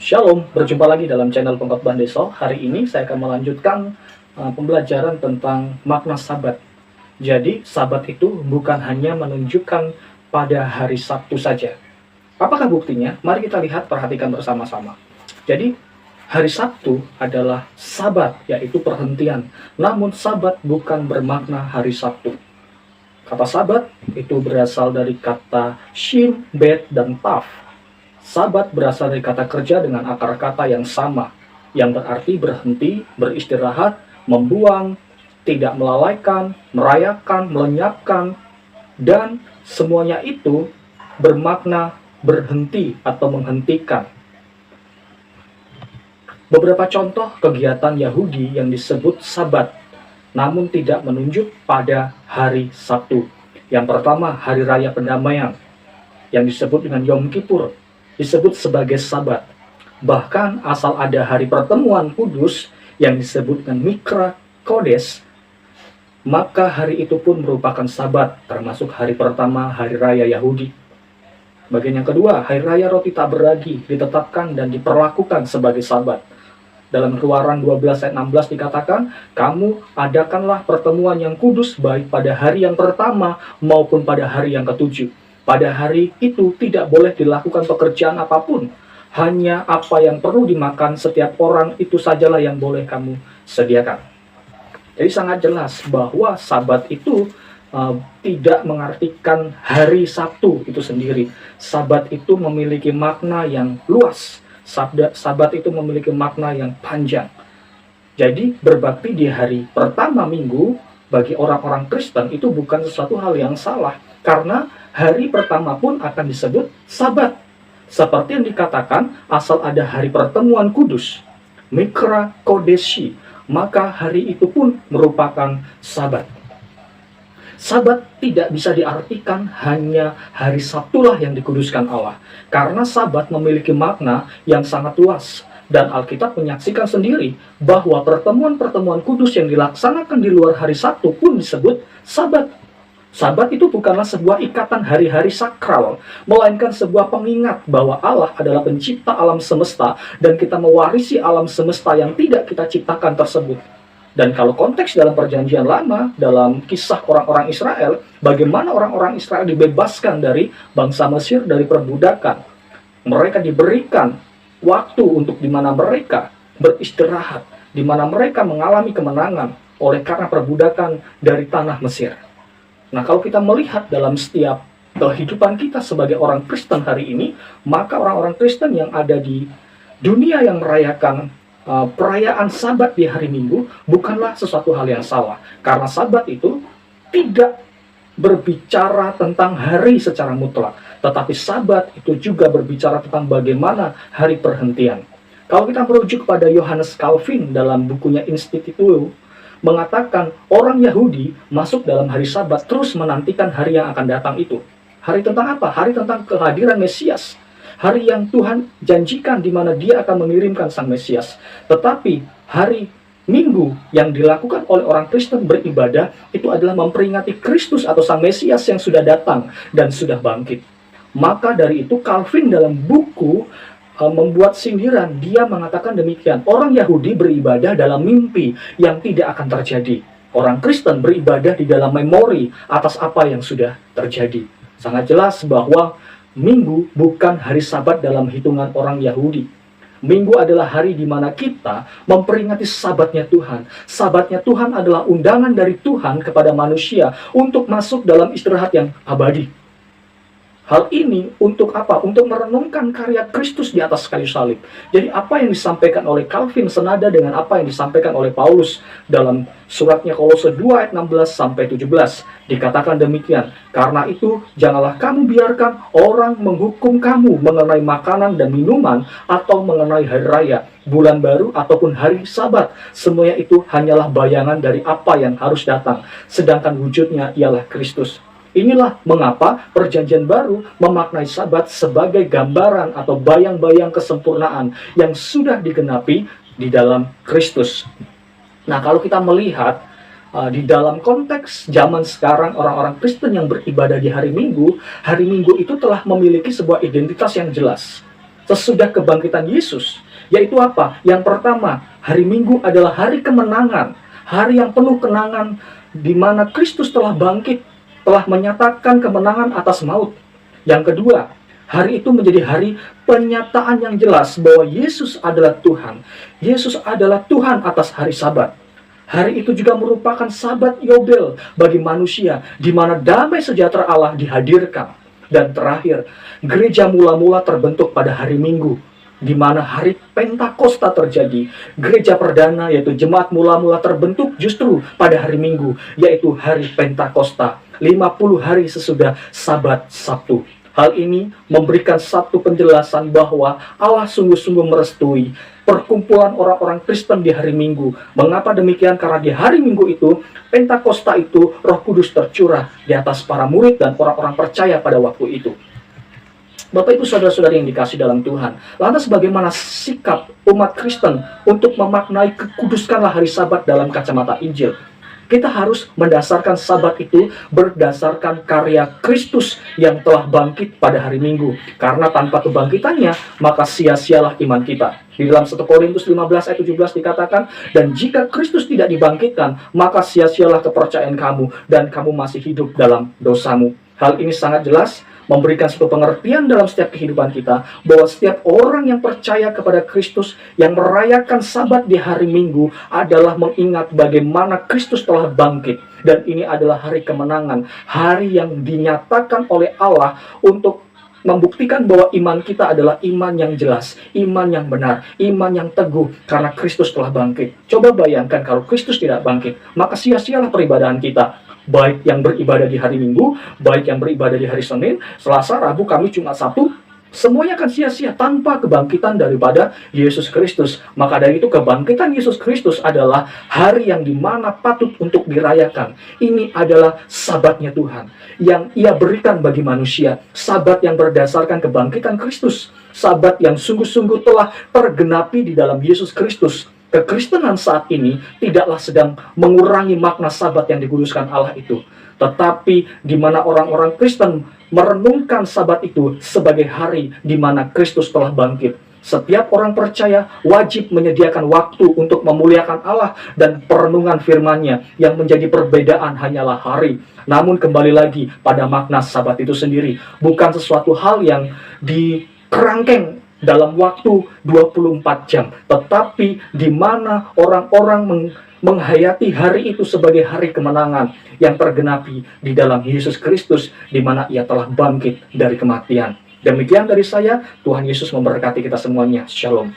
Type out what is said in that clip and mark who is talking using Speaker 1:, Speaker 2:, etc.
Speaker 1: Shalom, berjumpa lagi dalam channel Pengkhotbah Deso. Hari ini saya akan melanjutkan pembelajaran tentang makna Sabat. Jadi, Sabat itu bukan hanya menunjukkan pada hari Sabtu saja. Apakah buktinya? Mari kita lihat, perhatikan bersama-sama. Jadi, hari Sabtu adalah Sabat, yaitu perhentian. Namun, Sabat bukan bermakna hari Sabtu. Kata Sabat itu berasal dari kata shin, bet, dan taf. Sabat berasal dari kata kerja dengan akar kata yang sama, yang berarti berhenti, beristirahat, membuang, tidak melalaikan, merayakan, melenyapkan, dan semuanya itu bermakna berhenti atau menghentikan. Beberapa contoh kegiatan Yahudi yang disebut Sabat, namun tidak menunjuk pada hari Sabtu. Yang pertama, Hari Raya Pendamaian, yang disebut dengan Yom Kippur, disebut sebagai Sabat. Bahkan asal ada hari pertemuan kudus yang disebut dengan Mikra Kodes, maka hari itu pun merupakan Sabat, termasuk hari pertama Hari Raya Yahudi. Bagian yang kedua, Hari Raya Roti Tak Beragi ditetapkan dan diperlakukan sebagai Sabat. Dalam Keluaran 12 ayat 16 dikatakan, kamu adakanlah pertemuan yang kudus baik pada hari yang pertama maupun pada hari yang ketujuh. Pada hari itu tidak boleh dilakukan pekerjaan apapun. Hanya apa yang perlu dimakan setiap orang itu sajalah yang boleh kamu sediakan. Jadi sangat jelas bahwa Sabat itu tidak mengartikan hari Sabtu itu sendiri. Sabat itu memiliki makna yang luas. Sabat itu memiliki makna yang panjang. Jadi berbakti di hari pertama minggu bagi orang-orang Kristen itu bukan sesuatu hal yang salah. Karena hari pertama pun akan disebut Sabat. Seperti yang dikatakan, asal ada hari pertemuan kudus, Mikra Kodeshi, maka hari itu pun merupakan Sabat. Sabat tidak bisa diartikan hanya hari Sabtulah yang dikuduskan Allah. Karena Sabat memiliki makna yang sangat luas. Dan Alkitab menyaksikan sendiri bahwa pertemuan-pertemuan kudus yang dilaksanakan di luar hari Sabtu pun disebut Sabat. Sabat itu bukanlah sebuah ikatan hari-hari sakral, melainkan sebuah pengingat bahwa Allah adalah pencipta alam semesta dan kita mewarisi alam semesta yang tidak kita ciptakan tersebut. Dan kalau konteks dalam perjanjian lama, dalam kisah orang-orang Israel, bagaimana orang-orang Israel dibebaskan dari bangsa Mesir, dari perbudakan. Mereka diberikan waktu untuk di mana mereka beristirahat, di mana mereka mengalami kemenangan oleh karena perbudakan dari tanah Mesir. Nah, kalau kita melihat dalam setiap kehidupan kita sebagai orang Kristen hari ini, maka orang-orang Kristen yang ada di dunia yang merayakan perayaan Sabat di hari Minggu bukanlah sesuatu hal yang salah. Karena Sabat itu tidak berbicara tentang hari secara mutlak, tetapi Sabat itu juga berbicara tentang bagaimana hari perhentian. Kalau kita merujuk kepada Johannes Calvin dalam bukunya Institutio, mengatakan orang Yahudi masuk dalam hari Sabat terus menantikan hari yang akan datang itu. Hari tentang apa? Hari tentang kehadiran Mesias. Hari yang Tuhan janjikan di mana dia akan mengirimkan sang Mesias. Tetapi hari Minggu yang dilakukan oleh orang Kristen beribadah itu adalah memperingati Kristus atau sang Mesias yang sudah datang dan sudah bangkit. Maka dari itu Calvin dalam buku membuat sindiran. Dia mengatakan demikian, orang Yahudi beribadah dalam mimpi yang tidak akan terjadi. Orang Kristen beribadah di dalam memori atas apa yang sudah terjadi. Sangat jelas bahwa Minggu bukan hari Sabat dalam hitungan orang Yahudi. Minggu adalah hari di mana kita memperingati Sabatnya Tuhan. Sabatnya Tuhan adalah undangan dari Tuhan kepada manusia untuk masuk dalam istirahat yang abadi. Hal ini untuk apa? Untuk merenungkan karya Kristus di atas kayu salib. Jadi apa yang disampaikan oleh Calvin senada dengan apa yang disampaikan oleh Paulus dalam suratnya Kolose 2 ayat 16-17. Dikatakan demikian, karena itu janganlah kamu biarkan orang menghukum kamu mengenai makanan dan minuman atau mengenai hari raya, bulan baru ataupun hari Sabat. Semuanya itu hanyalah bayangan dari apa yang harus datang, sedangkan wujudnya ialah Kristus. Inilah mengapa perjanjian baru memaknai Sabat sebagai gambaran atau bayang-bayang kesempurnaan yang sudah digenapi di dalam Kristus. Nah, kalau kita melihat di dalam konteks zaman sekarang, orang-orang Kristen yang beribadah di hari Minggu itu telah memiliki sebuah identitas yang jelas. sesudah kebangkitan Yesus, yaitu apa? Yang pertama, hari Minggu adalah hari kemenangan, hari yang penuh kenangan, di mana Kristus telah bangkit, telah menyatakan kemenangan atas maut. Yang kedua, hari itu menjadi hari penyataan yang jelas bahwa Yesus adalah Tuhan. Yesus adalah Tuhan atas hari Sabat. Hari itu juga merupakan Sabat Yobel bagi manusia, di mana damai sejahtera Allah dihadirkan. Dan terakhir, gereja mula-mula terbentuk pada hari Minggu, di mana hari Pentakosta terjadi. Gereja perdana, yaitu jemaat mula-mula, terbentuk justru pada hari Minggu, yaitu hari Pentakosta, 50 hari sesudah Sabat Sabtu. Hal ini memberikan satu penjelasan bahwa Allah sungguh-sungguh merestui perkumpulan orang-orang Kristen di hari Minggu. Mengapa demikian? Karena di hari Minggu itu, Pentakosta itu, Roh Kudus tercurah di atas para murid dan orang-orang percaya pada waktu itu. Bapak Ibu saudara-saudari yang dikasih dalam Tuhan, lantas bagaimana sikap umat Kristen untuk memaknai kekuduskanlah hari Sabat dalam kacamata Injil? Kita harus mendasarkan Sabat itu berdasarkan karya Kristus yang telah bangkit pada hari Minggu. Karena tanpa kebangkitannya, maka sia-sialah iman kita. Di dalam 1 Korintus 15 ayat 17 dikatakan, dan jika Kristus tidak dibangkitkan, maka sia-sialah kepercayaan kamu, dan kamu masih hidup dalam dosamu. Hal ini sangat jelas memberikan satu pengertian dalam setiap kehidupan kita, bahwa setiap orang yang percaya kepada Kristus, yang merayakan Sabat di hari Minggu, adalah mengingat bagaimana Kristus telah bangkit. Dan ini adalah hari kemenangan, hari yang dinyatakan oleh Allah untuk membuktikan bahwa iman kita adalah iman yang jelas, iman yang benar, iman yang teguh, karena Kristus telah bangkit. Coba bayangkan kalau Kristus tidak bangkit, maka sia-sialah peribadahan kita. Baik yang beribadah di hari Minggu, baik yang beribadah di hari Senin, Selasa, Rabu, Kamis, Jumat, Sabtu, semuanya akan sia-sia tanpa kebangkitan daripada Yesus Kristus. Maka dari itu kebangkitan Yesus Kristus adalah hari yang dimana patut untuk dirayakan. Ini adalah Sabatnya Tuhan yang Ia berikan bagi manusia. Sabat yang berdasarkan kebangkitan Kristus. Sabat yang sungguh-sungguh telah tergenapi di dalam Yesus Kristus. Kekristenan saat ini tidaklah sedang mengurangi makna Sabat yang dikuduskan Allah itu, tetapi di mana orang-orang Kristen merenungkan Sabat itu sebagai hari di mana Kristus telah bangkit. Setiap orang percaya wajib menyediakan waktu untuk memuliakan Allah dan perenungan firman-Nya. Yang menjadi perbedaan hanyalah hari. Namun kembali lagi pada makna Sabat itu sendiri, bukan sesuatu hal yang dikerangkeng dalam waktu 24 jam, tetapi di mana orang-orang menghayati hari itu sebagai hari kemenangan yang tergenapi di dalam Yesus Kristus, di mana Ia telah bangkit dari kematian. Demikian dari saya, Tuhan Yesus memberkati kita semuanya. Shalom.